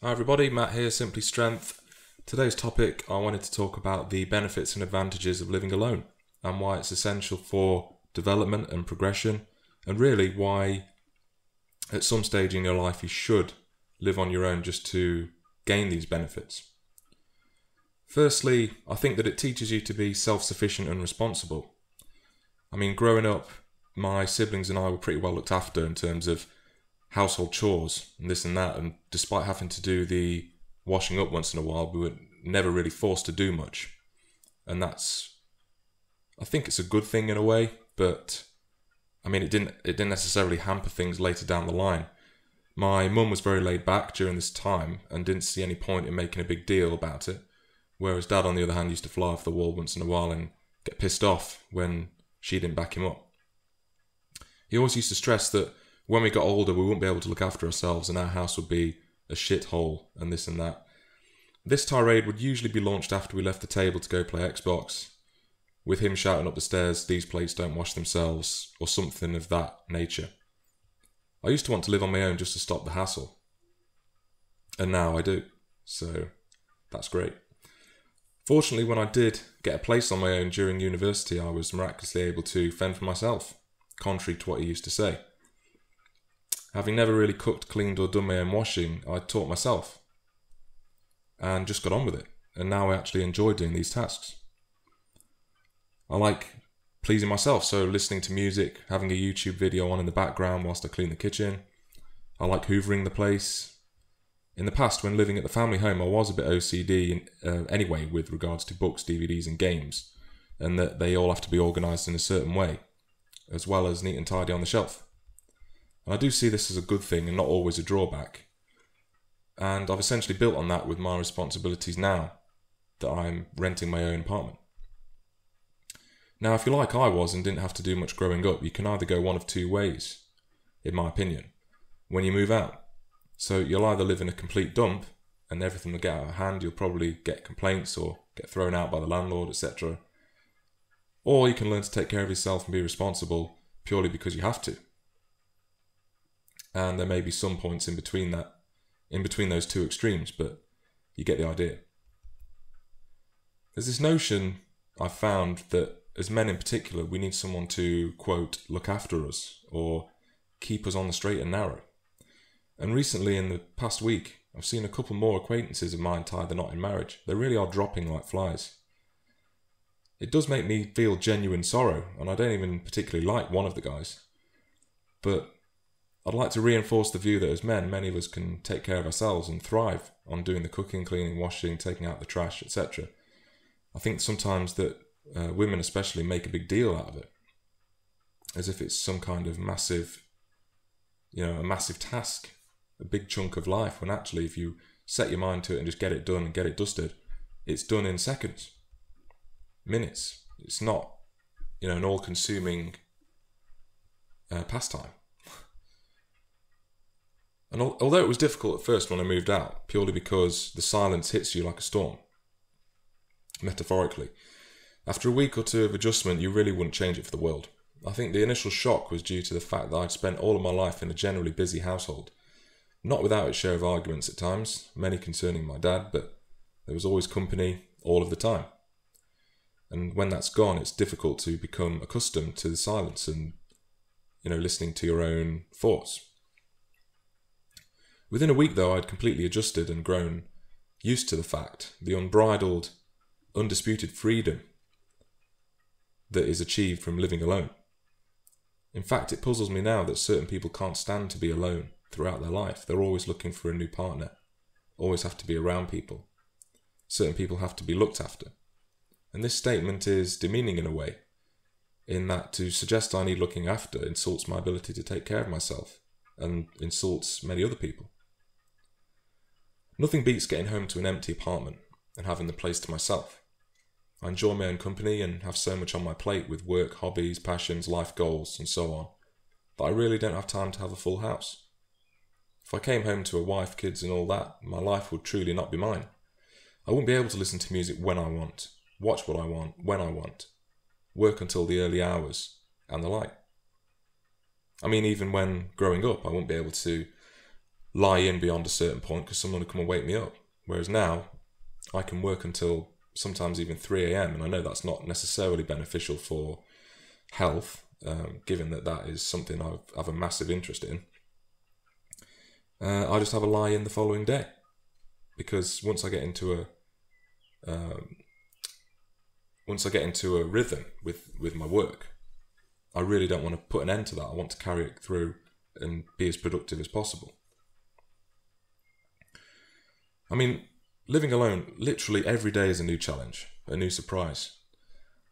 Hi everybody, Matt here, Simply Strength. Today's topic, I wanted to talk about the benefits and advantages of living alone and why it's essential for development and progression, and really why at some stage in your life you should live on your own just to gain these benefits. Firstly, I think that it teaches you to be self-sufficient and responsible. I mean, growing up, my siblings and I were pretty well looked after in terms of household chores and this and that, and despite having to do the washing up once in a while, we were never really forced to do much. And I think it's a good thing in a way, but I mean, it didn't necessarily hamper things later down the line. My mum was very laid back during this time and didn't see any point in making a big deal about it, whereas Dad, on the other hand, used to fly off the wall once in a while and get pissed off when she didn't back him up. He always used to stress that when we got older, we wouldn't be able to look after ourselves and our house would be a shithole and this and that. This tirade would usually be launched after we left the table to go play Xbox, with him shouting up the stairs, "These plates don't wash themselves," or something of that nature. I used to want to live on my own just to stop the hassle. And now I do. So that's great. Fortunately, when I did get a place on my own during university, I was miraculously able to fend for myself, contrary to what he used to say. Having never really cooked, cleaned or done my own washing, I taught myself and just got on with it. And now I actually enjoy doing these tasks. I like pleasing myself, so listening to music, having a YouTube video on in the background whilst I clean the kitchen. I like hoovering the place. In the past, when living at the family home, I was a bit OCD anyway with regards to books, DVDs and games, and that they all have to be organised in a certain way, as well as neat and tidy on the shelf. And I do see this as a good thing and not always a drawback. And I've essentially built on that with my responsibilities now that I'm renting my own apartment. Now, if you're like I was and didn't have to do much growing up, you can either go one of two ways, in my opinion, when you move out. So you'll either live in a complete dump and everything will get out of hand, you'll probably get complaints or get thrown out by the landlord, etc. Or you can learn to take care of yourself and be responsible purely because you have to. And there may be some points in between those two extremes, but you get the idea. There's this notion I've found that as men in particular, we need someone to, quote, look after us or keep us on the straight and narrow. And recently, in the past week, I've seen a couple more acquaintances of mine tie the knot in marriage. They really are dropping like flies. It does make me feel genuine sorrow, and I don't even particularly like one of the guys. But I'd like to reinforce the view that as men, many of us can take care of ourselves and thrive on doing the cooking, cleaning, washing, taking out the trash, etc. I think sometimes that women especially make a big deal out of it, as if it's some kind of massive, a massive task, a big chunk of life, when actually if you set your mind to it and just get it done and get it dusted, it's done in seconds, minutes. It's not, an all-consuming pastime. And although it was difficult at first when I moved out, purely because the silence hits you like a storm, metaphorically, after a week or two of adjustment, you really wouldn't change it for the world. I think the initial shock was due to the fact that I'd spent all of my life in a generally busy household. Not without its share of arguments at times, many concerning my dad, but there was always company all of the time. And when that's gone, it's difficult to become accustomed to the silence and, listening to your own thoughts. Within a week, though, I'd completely adjusted and grown used to the fact, the unbridled, undisputed freedom that is achieved from living alone. In fact, it puzzles me now that certain people can't stand to be alone throughout their life. They're always looking for a new partner, always have to be around people. Certain people have to be looked after. And this statement is demeaning in a way, in that to suggest I need looking after insults my ability to take care of myself and insults many other people. Nothing beats getting home to an empty apartment and having the place to myself. I enjoy my own company and have so much on my plate with work, hobbies, passions, life goals, and so on, that I really don't have time to have a full house. If I came home to a wife, kids and all that, my life would truly not be mine. I wouldn't be able to listen to music when I want, watch what I want, when I want, work until the early hours, and the like. I mean, even when growing up, I wouldn't be able to lie in beyond a certain point because someone would come and wake me up. Whereas now, I can work until sometimes even 3 a.m. and I know that's not necessarily beneficial for health, given that that is something I have a massive interest in. I just have a lie in the following day, because once I get into a rhythm with my work, I really don't want to put an end to that. I want to carry it through and be as productive as possible. I mean, living alone, literally every day is a new challenge, a new surprise.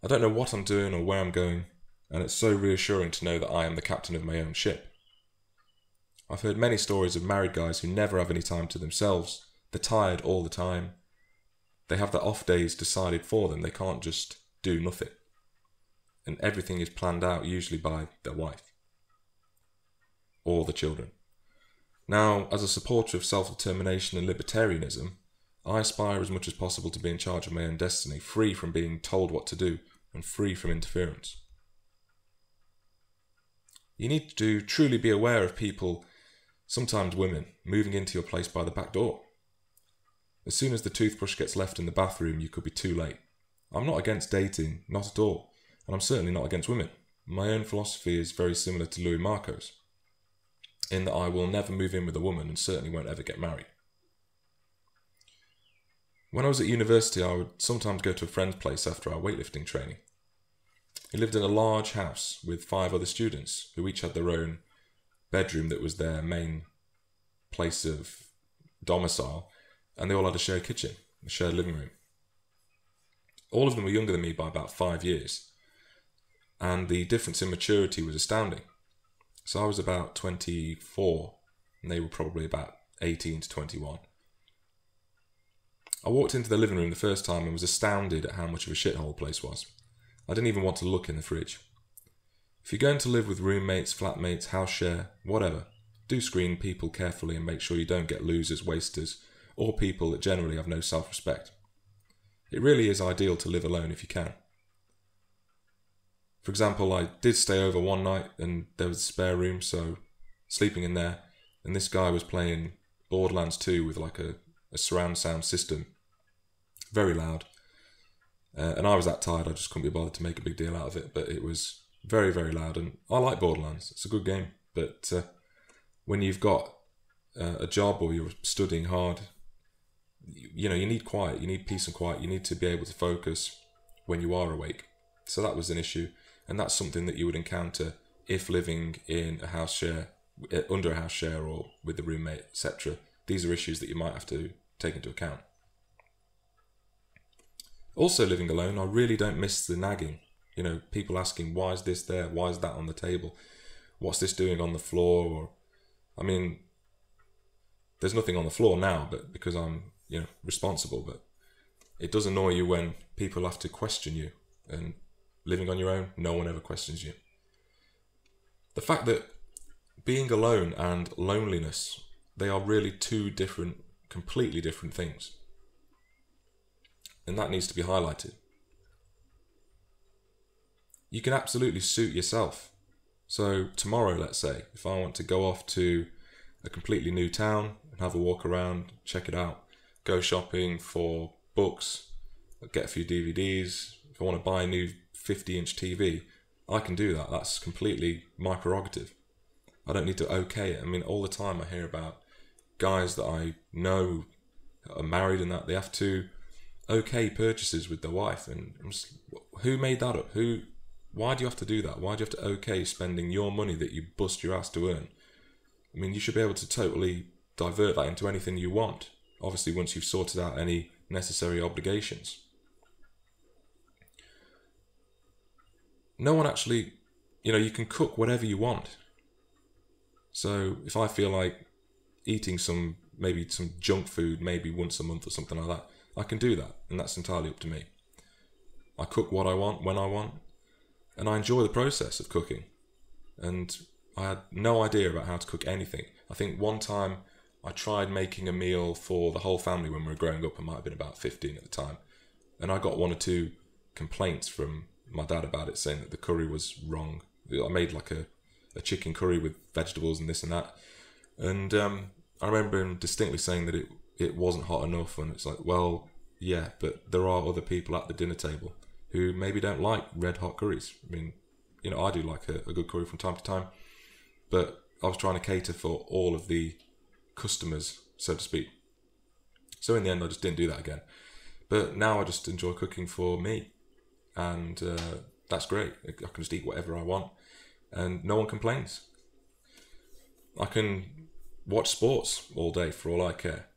I don't know what I'm doing or where I'm going, and it's so reassuring to know that I am the captain of my own ship. I've heard many stories of married guys who never have any time to themselves. They're tired all the time. They have their off days decided for them. They can't just do nothing. And everything is planned out, usually by their wife or the children. Now, as a supporter of self-determination and libertarianism, I aspire as much as possible to be in charge of my own destiny, free from being told what to do and free from interference. You need to truly be aware of people, sometimes women, moving into your place by the back door. As soon as the toothbrush gets left in the bathroom, you could be too late. I'm not against dating, not at all, and I'm certainly not against women. My own philosophy is very similar to Louis Marco's, in that I will never move in with a woman and certainly won't ever get married. When I was at university, I would sometimes go to a friend's place after our weightlifting training. He lived in a large house with 5 other students who each had their own bedroom that was their main place of domicile, and they all had a shared kitchen, a shared living room. All of them were younger than me by about 5 years, and the difference in maturity was astounding. So I was about 24, and they were probably about 18 to 21. I walked into the living room the first time and was astounded at how much of a shithole the place was. I didn't even want to look in the fridge. If you're going to live with roommates, flatmates, house share, whatever, do screen people carefully and make sure you don't get losers, wasters, or people that generally have no self-respect. It really is ideal to live alone if you can. For example, I did stay over one night and there was a spare room, so sleeping in there, and this guy was playing Borderlands 2 with like a surround sound system, very loud, and I was that tired I just couldn't be bothered to make a big deal out of it, but it was very, very loud, and I like Borderlands, it's a good game, but when you've got a job or you're studying hard, you need quiet, you need peace and quiet, you need to be able to focus when you are awake. So that was an issue, and that's something that you would encounter if living in a house share, under a house share, or with the roommate, etc. These are issues that you might have to take into account. Also, living alone, I really don't miss the nagging. People asking, why is this there? Why is that on the table? What's this doing on the floor? Or, I mean, there's nothing on the floor now, but because I'm, responsible. But it does annoy you when people have to question you. And living on your own, no one ever questions you. The fact that being alone and loneliness, they are really two different, completely different things. And that needs to be highlighted. You can absolutely suit yourself. So tomorrow, let's say, if I want to go off to a completely new town and have a walk around, check it out, go shopping for books, get a few DVDs, if I want to buy a new 50-inch TV, I can do that. That's completely my prerogative. I don't need to okay it. I mean, all the time I hear about guys that I know are married and that they have to okay purchases with their wife, and who made that up? Why do you have to do that? Why do you have to okay spending your money that you bust your ass to earn? I mean, you should be able to totally divert that into anything you want, obviously once you've sorted out any necessary obligations. No one actually, you can cook whatever you want. So if I feel like eating maybe some junk food, maybe once a month or something like that, I can do that, and that's entirely up to me. I cook what I want, when I want, and I enjoy the process of cooking. And I had no idea about how to cook anything. I think one time I tried making a meal for the whole family when we were growing up. I might have been about 15 at the time. And I got 1 or 2 complaints from my dad about it, saying that the curry was wrong. I made like a chicken curry with vegetables and this and that. And I remember him distinctly saying that it wasn't hot enough, and it's like, well, yeah, but there are other people at the dinner table who maybe don't like red hot curries. I mean, I do like a good curry from time to time, but I was trying to cater for all of the customers, so to speak. So in the end, I just didn't do that again. But now I just enjoy cooking for me, and that's great. I can just eat whatever I want, and no one complains. I can watch sports all day for all I care.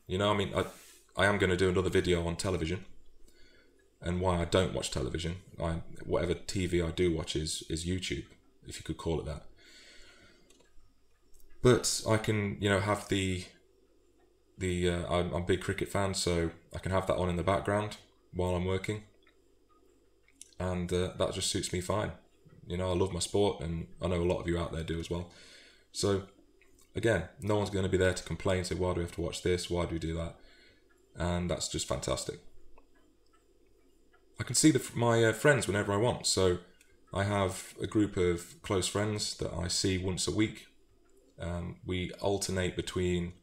I am going to do another video on television and why I don't watch television. Whatever TV I do watch is YouTube, if you could call it that. But I can, have I'm a big cricket fan, so I can have that on in the background while I'm working, and that just suits me fine. I love my sport, and I know a lot of you out there do as well. So again, no one's going to be there to complain, say, why do we have to watch this, why do we do that? And that's just fantastic. I can see my friends whenever I want. So I have a group of close friends that I see once a week. We alternate between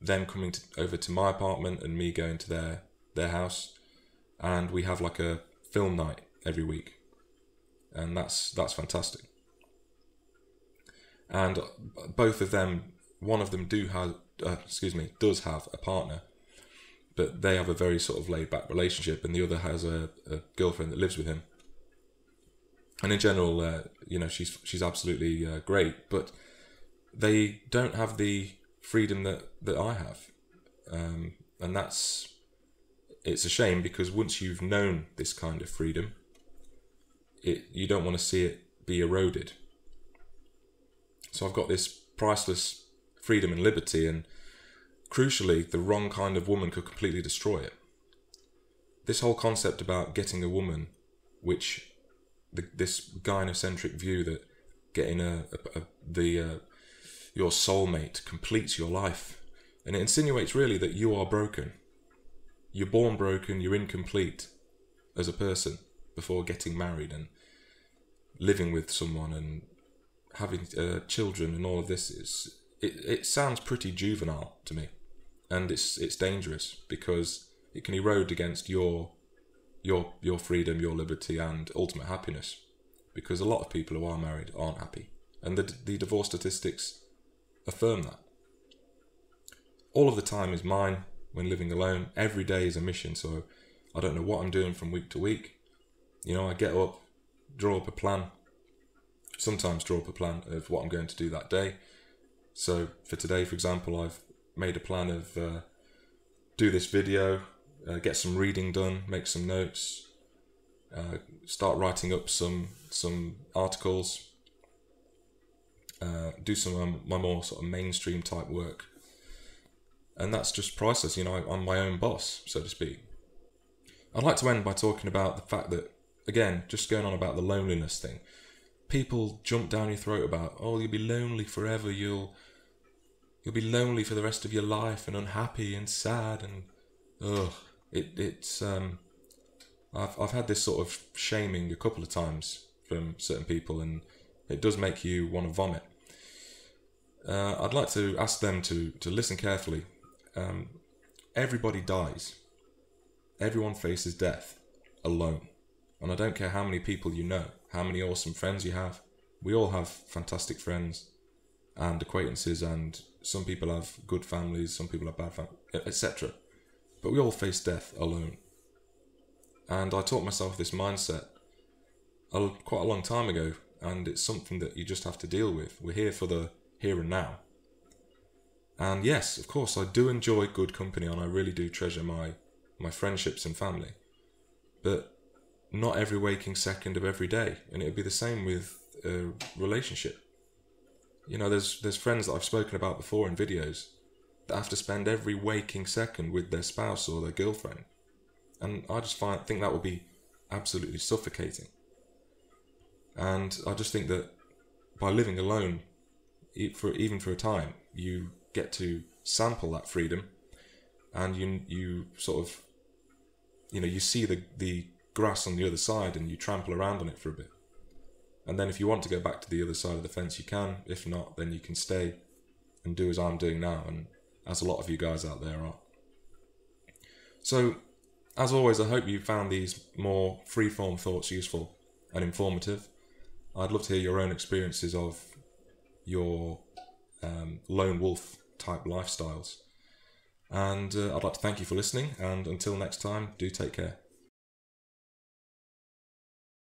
them coming over to my apartment and me going to their house, and we have like a film night every week, and that's fantastic. And both of them, one of them does have a partner, but they have a very sort of laid back relationship, and the other has a girlfriend that lives with him. And in general, she's absolutely great, but they don't have the freedom that I have, and it's a shame, because once you've known this kind of freedom, you don't want to see it be eroded. So I've got this priceless freedom and liberty, and crucially, the wrong kind of woman could completely destroy it. This whole concept about getting a woman, which this gynocentric view that getting your soulmate completes your life, and it insinuates really that you are broken. You're born broken, you're incomplete as a person before getting married and living with someone and having children, and all of this it sounds pretty juvenile to me, and it's dangerous, because it can erode against your freedom, your liberty, and ultimate happiness, because a lot of people who are married aren't happy, and the divorce statistics affirm that. All of the time is mine when living alone. Every day is a mission, so I don't know what I'm doing from week to week. I get up, draw up a plan, sometimes draw up a plan of what I'm going to do that day. So for today, for example, I've made a plan of do this video, get some reading done, make some notes, start writing up some articles, do some of my more sort of mainstream type work. And that's just priceless. I'm my own boss, so to speak. I'd like to end by talking about the fact that, again, just going on about the loneliness thing. People jump down your throat about, oh, you'll be lonely forever, you'll be lonely for the rest of your life, and unhappy and sad, and I've had this sort of shaming a couple of times from certain people, and it does make you want to vomit. I'd like to ask them to listen carefully. Everybody dies. Everyone faces death alone. And I don't care how many people you know, how many awesome friends you have. We all have fantastic friends and acquaintances, and some people have good families, some people have bad families, etc. But we all face death alone. And I taught myself this mindset quite a long time ago, and it's something that you just have to deal with. We're here for the here and now. And yes, of course, I do enjoy good company, and I really do treasure my friendships and family. But not every waking second of every day, and it would be the same with a relationship. There's friends that I've spoken about before in videos that have to spend every waking second with their spouse or their girlfriend, and I just think that would be absolutely suffocating. And I just think that by living alone, even for a time, you get to sample that freedom, and you sort of, you see the grass on the other side, and you trample around on it for a bit. And then if you want to go back to the other side of the fence, you can. If not, then you can stay and do as I'm doing now, and as a lot of you guys out there are. So, as always, I hope you found these more free-form thoughts useful and informative. I'd love to hear your own experiences of your lone wolf type lifestyles. And I'd like to thank you for listening, and until next time, do take care.